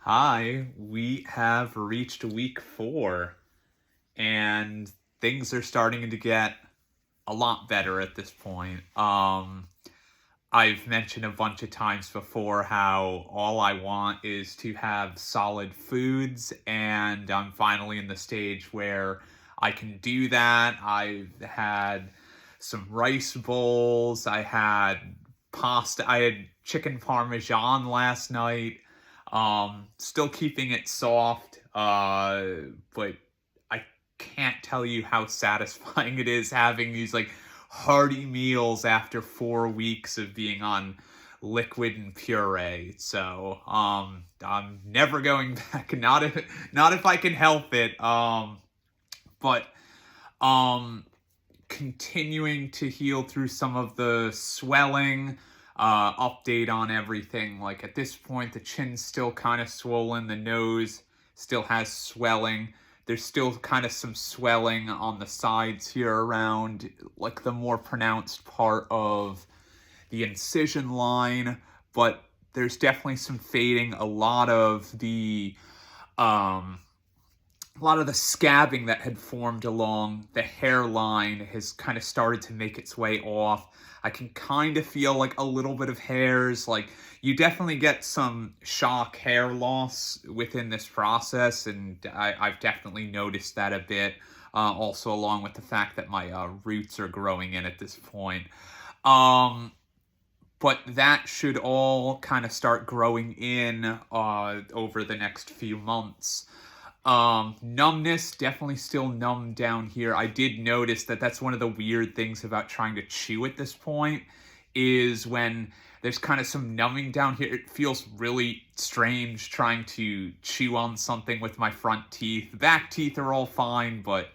Hi, we have reached week 4, and things are starting to get a lot better at this point. I've mentioned a bunch of times before how all I want is to have solid foods, and I'm finally in the stage where I can do that. I've had some rice bowls, I had pasta, I had chicken parmesan last night. Still keeping it soft, but I can't tell you how satisfying it is having these like hearty meals after 4 weeks of being on liquid and puree. So, I'm never going back. Not if I can help it. But um, continuing to heal through some of the swelling, update on everything. Like at this point, the chin's still kind of swollen, the nose still has swelling. There's still kind of some swelling on the sides here around like the more pronounced part of the incision line, but there's definitely some fading. Um a lot of the scabbing that had formed along the hairline has kind of started to make its way off. I can kind of feel like a little bit of hairs. Like you definitely get some shock hair loss within this process, and I've definitely noticed that a bit. Also, along with the fact that my roots are growing in at this point. Um, but that should all kind of start growing in over the next few months. Numbness, definitely still numb down here. I did notice that that's one of the weird things about trying to chew at this point, is when there's kind of some numbing down here. It feels really strange trying to chew on something with my front teeth. The back teeth are all fine, but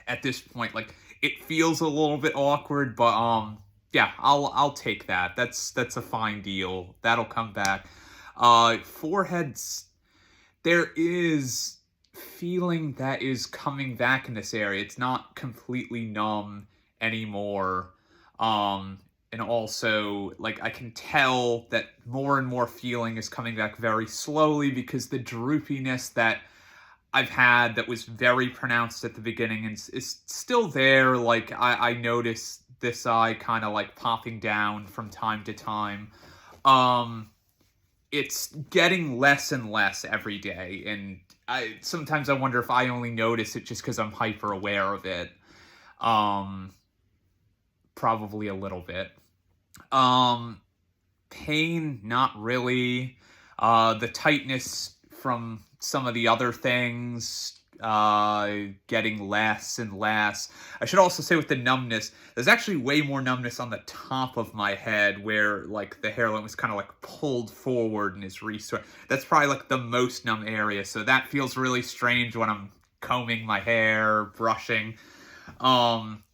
at this point, like, it feels a little bit awkward, but yeah, I'll take that. That's a fine deal. That'll come back. Forehead's There is feeling that is coming back in this area. It's not completely numb anymore. And also, like, I can tell that more and more feeling is coming back very slowly because the droopiness that I've had that was very pronounced at the beginning is still there. Like, I notice this eye kind of like popping down from time to time. Um, it's getting less and less every day, and sometimes I wonder if I only notice it just because I'm hyper aware of it. Um, Probably a little bit. Um, Pain, not really. The tightness from some of the other things, getting less and less. I should also say with the numbness, there's actually way more numbness on the top of my head where like the hairline was kind of like pulled forward and is restored. That's probably like the most numb area. So that feels really strange when I'm combing my hair, brushing.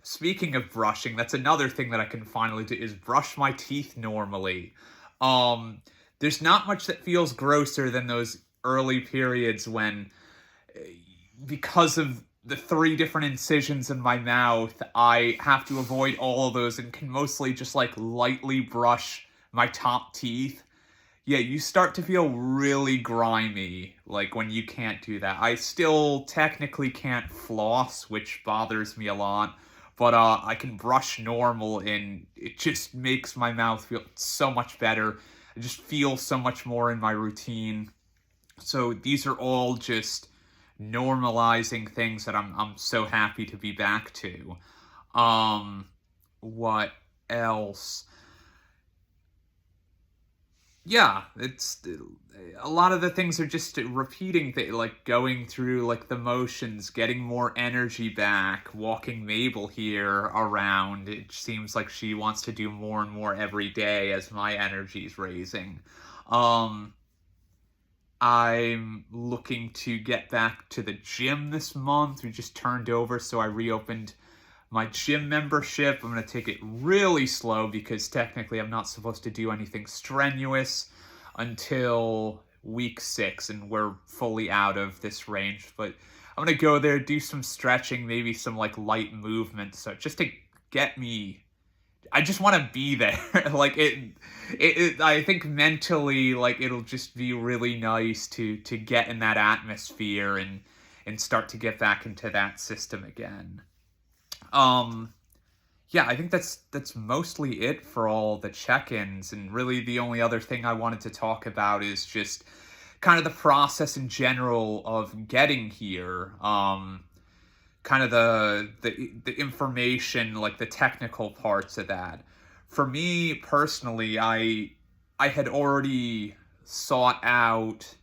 Speaking of brushing, that's another thing that I can finally do is brush my teeth normally. Um, there's not much that feels grosser than those early periods when, because of the 3 different incisions in my mouth, I have to avoid all of those and can mostly just like lightly brush my top teeth. Yeah, you start to feel really grimy, like when you can't do that. I still technically can't floss, which bothers me a lot, but I can brush normal, and it just makes my mouth feel so much better. I just feel so much more in my routine. So these are all just normalizing things that I'm so happy to be back to. Um, what else? Yeah, it's a lot of the things are just repeating like going through like the motions, getting more energy back, walking Mabel here around. It seems like she wants to do more and more every day as my energy's raising. Um, I'm looking to get back to the gym this month. We just turned over, so I reopened my gym membership. I'm going to take it really slow because technically I'm not supposed to do anything strenuous until week 6, and we're fully out of this range. But I'm going to go there, do some stretching, maybe some like light movement. So just to get me, I just want to be there. Like I think mentally, like it'll just be really nice to get in that atmosphere and start to get back into that system again. Um, yeah, I think that's mostly it for all the check-ins, and really the only other thing I wanted to talk about is just kind of the process in general of getting here. Kind of the information, like the technical parts of that. For me personally, I had already sought out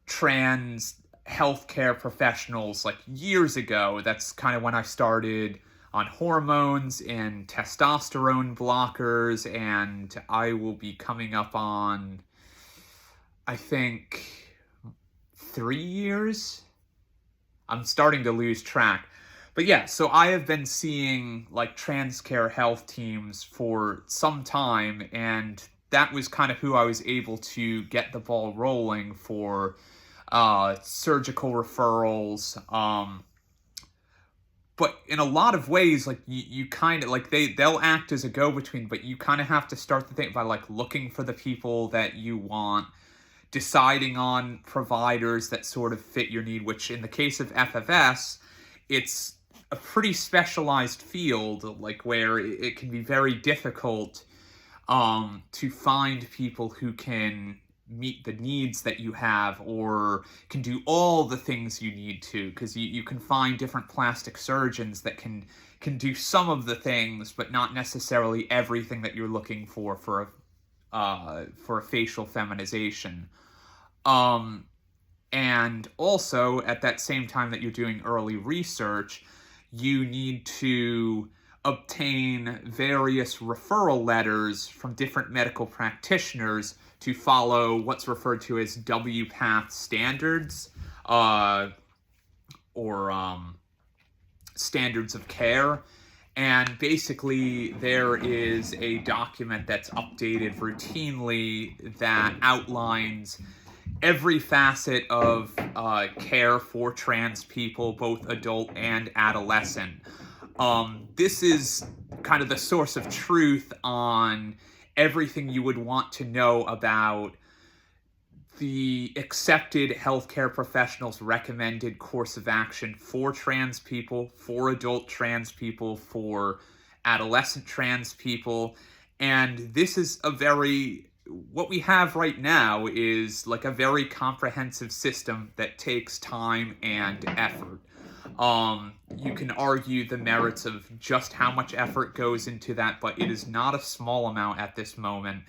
trans healthcare professionals like years ago. That's kind of when I started on hormones and testosterone blockers, and I will be coming up on, I think, 3 years. I'm starting to lose track. But yeah, so I have been seeing like Transcare Health teams for some time, and that was kind of who I was able to get the ball rolling for surgical referrals. But in a lot of ways, like you kind of like they'll act as a go-between, but you kind of have to start the thing by like looking for the people that you want, deciding on providers that sort of fit your need, which in the case of FFS, it's a pretty specialized field, like where it can be very difficult to find people who can meet the needs that you have or can do all the things you need to, because you can find different plastic surgeons that can do some of the things but not necessarily everything that you're looking for a facial feminization. And also at that same time that you're doing early research, you need to obtain various referral letters from different medical practitioners to follow what's referred to as WPATH standards, or standards of care. And basically, there is a document that's updated routinely that outlines every facet of care for trans people, both adult and adolescent. This is kind of the source of truth on everything you would want to know about the accepted healthcare professionals' recommended course of action for trans people, for adult trans people, for adolescent trans people. And this is what we have right now is like a very comprehensive system that takes time and effort. You can argue the merits of just how much effort goes into that, but it is not a small amount at this moment.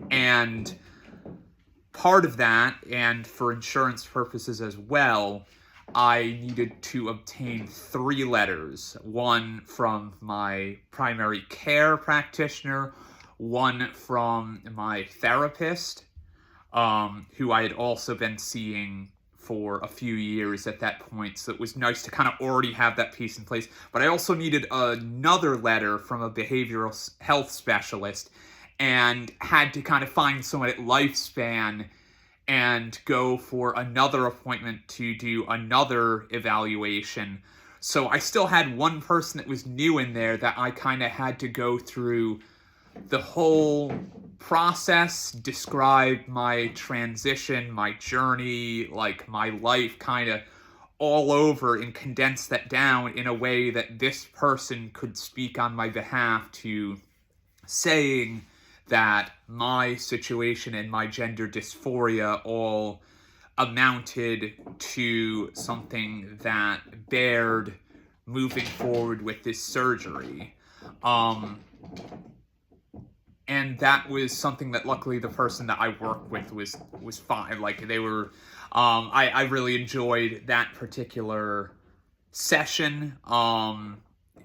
And part of that, and for insurance purposes as well, I needed to obtain 3 letters. One from my primary care practitioner, one from my therapist, who I had also been seeing for a few years at that point, so it was nice to kind of already have that piece in place. But I also needed another letter from a behavioral health specialist, and had to kind of find someone at Lifespan and go for another appointment to do another evaluation. So I still had one person that was new in there that I kind of had to go through the whole process, describe my transition, my journey, like my life kind of all over, and condense that down in a way that this person could speak on my behalf to saying that my situation and my gender dysphoria all amounted to something that bared moving forward with this surgery. And that was something that luckily the person that I worked with was fine. Like they were, I really enjoyed that particular session.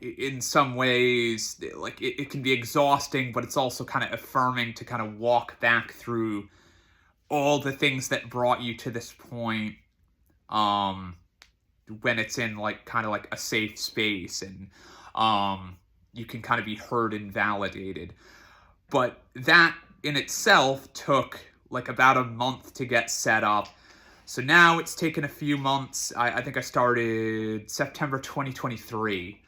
In some ways, like it can be exhausting, but it's also kind of affirming to kind of walk back through all the things that brought you to this point, when it's in like kind of like a safe space, and you can kind of be heard and validated. But that in itself took like about a month to get set up. So now it's taken a few months. I think I started September 2023.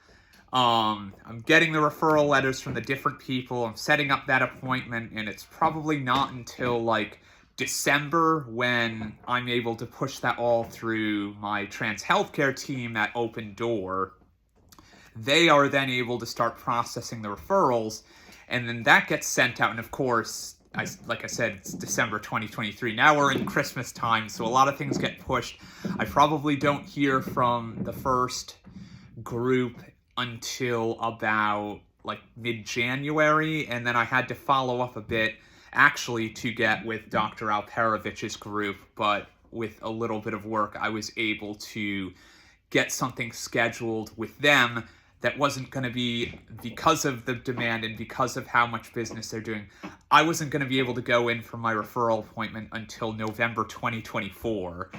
I'm getting the referral letters from the different people. I'm setting up that appointment, and it's probably not until like December when I'm able to push that all through my trans healthcare team at Open Door. They are then able to start processing the referrals, and then that gets sent out. And of course, like I said, it's December 2023. Now we're in Christmas time, so a lot of things get pushed. I probably don't hear from the first group until about like mid-January, and then I had to follow up a bit actually to get with Dr. Alperovich's group, but with a little bit of work I was able to get something scheduled with them that wasn't going to be, because of the demand and because of how much business they're doing, I wasn't going to be able to go in for my referral appointment until November 2024.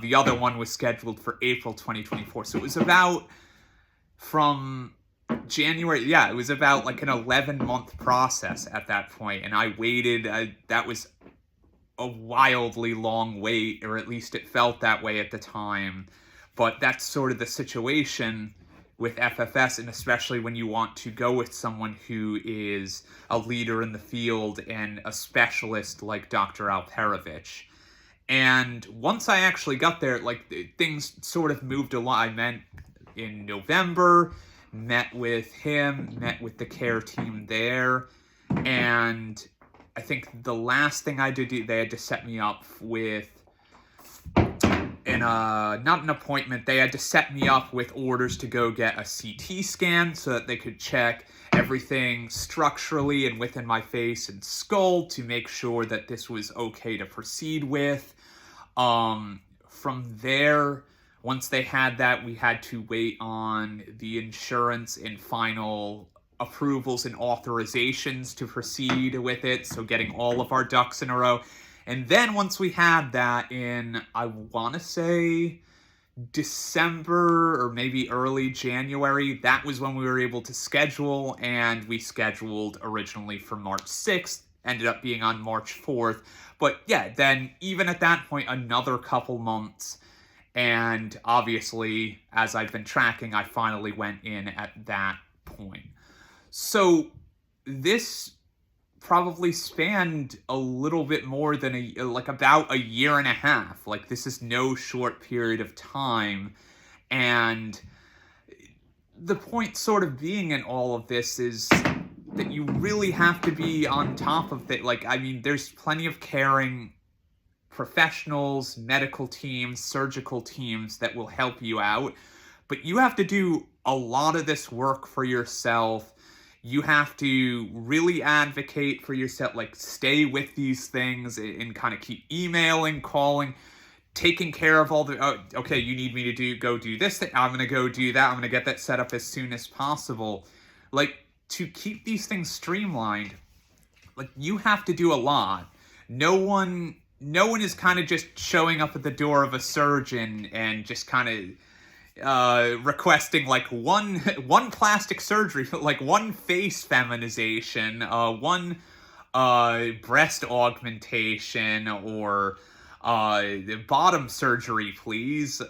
The other one was scheduled for April 2024. So it was about from January, it was about like an 11-month process at that point. And I waited, that was a wildly long wait, or at least it felt that way at the time. But that's sort of the situation with FFS, and especially when you want to go with someone who is a leader in the field and a specialist like Dr. Alperovich. And once I actually got there, like, things sort of moved along. I met in November, met with him, met with the care team there, and I think the last thing I did, they had to set me up with not an appointment, they had to set me up with orders to go get a CT scan so that they could check everything structurally and within my face and skull to make sure that this was okay to proceed with. From there, once they had that, we had to wait on the insurance and final approvals and authorizations to proceed with it, so getting all of our ducks in a row. And then once we had that in, I want to say December or maybe early January, that was when we were able to schedule, and we scheduled originally for March 6th, ended up being on March 4th. But yeah, then even at that point, another couple months, and obviously, as I've been tracking, I finally went in at that point. So this probably spanned a little bit more than about a year and a half. Like, this is no short period of time. And the point sort of being in all of this is that you really have to be on top of it. Like, I mean, there's plenty of caring professionals, medical teams, surgical teams that will help you out, but you have to do a lot of this work for yourself. You have to really advocate for yourself, like stay with these things and kind of keep emailing, calling, taking care of all the, okay, you need me to go do this thing, I'm going to go do that, I'm going to get that set up as soon as possible. Like, to keep these things streamlined, like, you have to do a lot. No one is kind of just showing up at the door of a surgeon and just kind of requesting like one plastic surgery, like one face feminization, one breast augmentation, or the bottom surgery, please.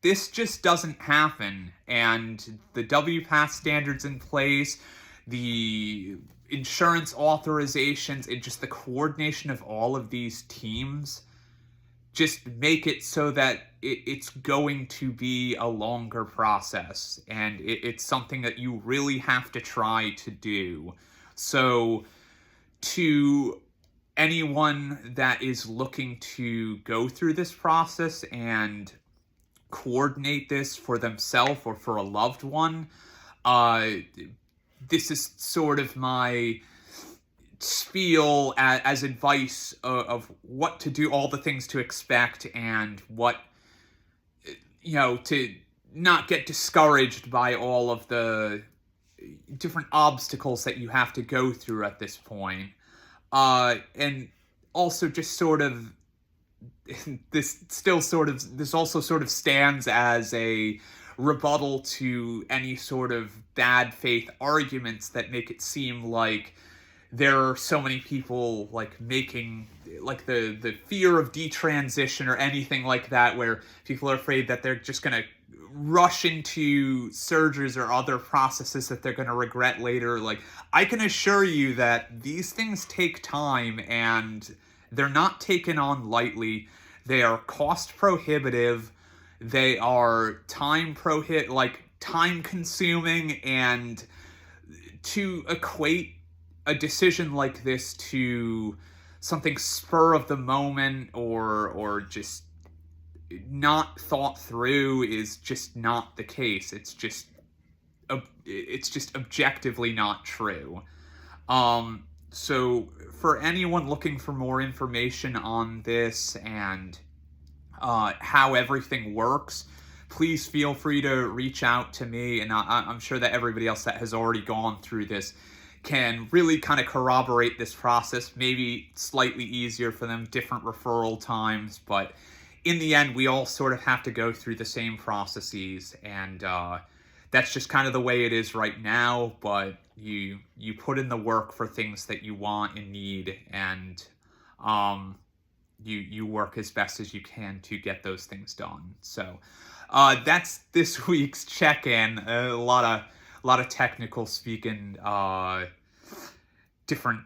This just doesn't happen, and the WPATH standards in place, the insurance authorizations, and just the coordination of all of these teams just make it so that it's going to be a longer process, and it's something that you really have to try to do. So to anyone that is looking to go through this process and coordinate this for themselves or for a loved one, this is sort of my spiel as advice of what to do, all the things to expect, and what, to not get discouraged by all of the different obstacles that you have to go through at this point. And also just sort of, this also sort of stands as a rebuttal to any sort of bad faith arguments that make it seem like there are so many people like making like the fear of detransition or anything like that, where people are afraid that they're just going to rush into surgeries or other processes that they're going to regret later. Like, I can assure you that these things take time and they're not taken on lightly. They are cost prohibitive. They are time consuming, and to equate a decision like this to something spur of the moment or just not thought through is just not the case. It's just objectively not true. So for anyone looking for more information on this and how everything works, please feel free to reach out to me, and I'm sure that everybody else that has already gone through this can really kind of corroborate this process. Maybe slightly easier for them, different referral times, but in the end, we all sort of have to go through the same processes, and that's just kind of the way it is right now. But you put in the work for things that you want and need, and you work as best as you can to get those things done. So that's this week's check-in. A lot of technical speaking, different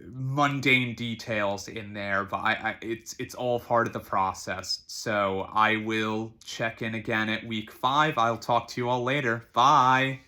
mundane details in there, but it's all part of the process. So I will check in again at week 5. I'll talk to you all later. Bye.